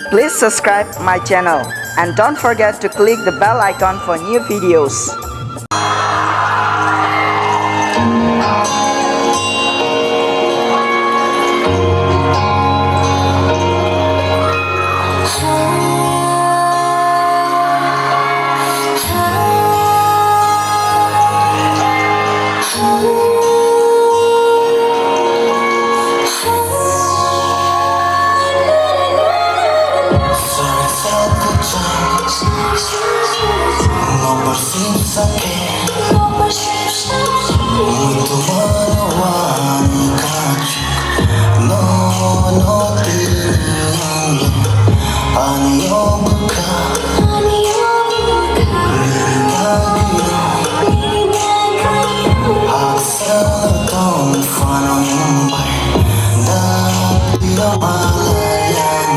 Please subscribe my channel and don't forget to click the bell icon for new videos. Muito maluwang kacuk no tinang anyo buka Hagsatong fanambay na pinamalayan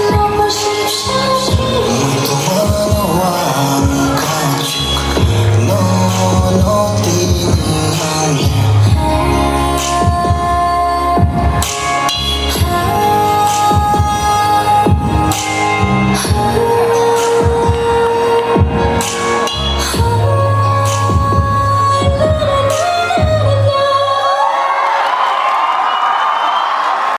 Nomor 10 sakit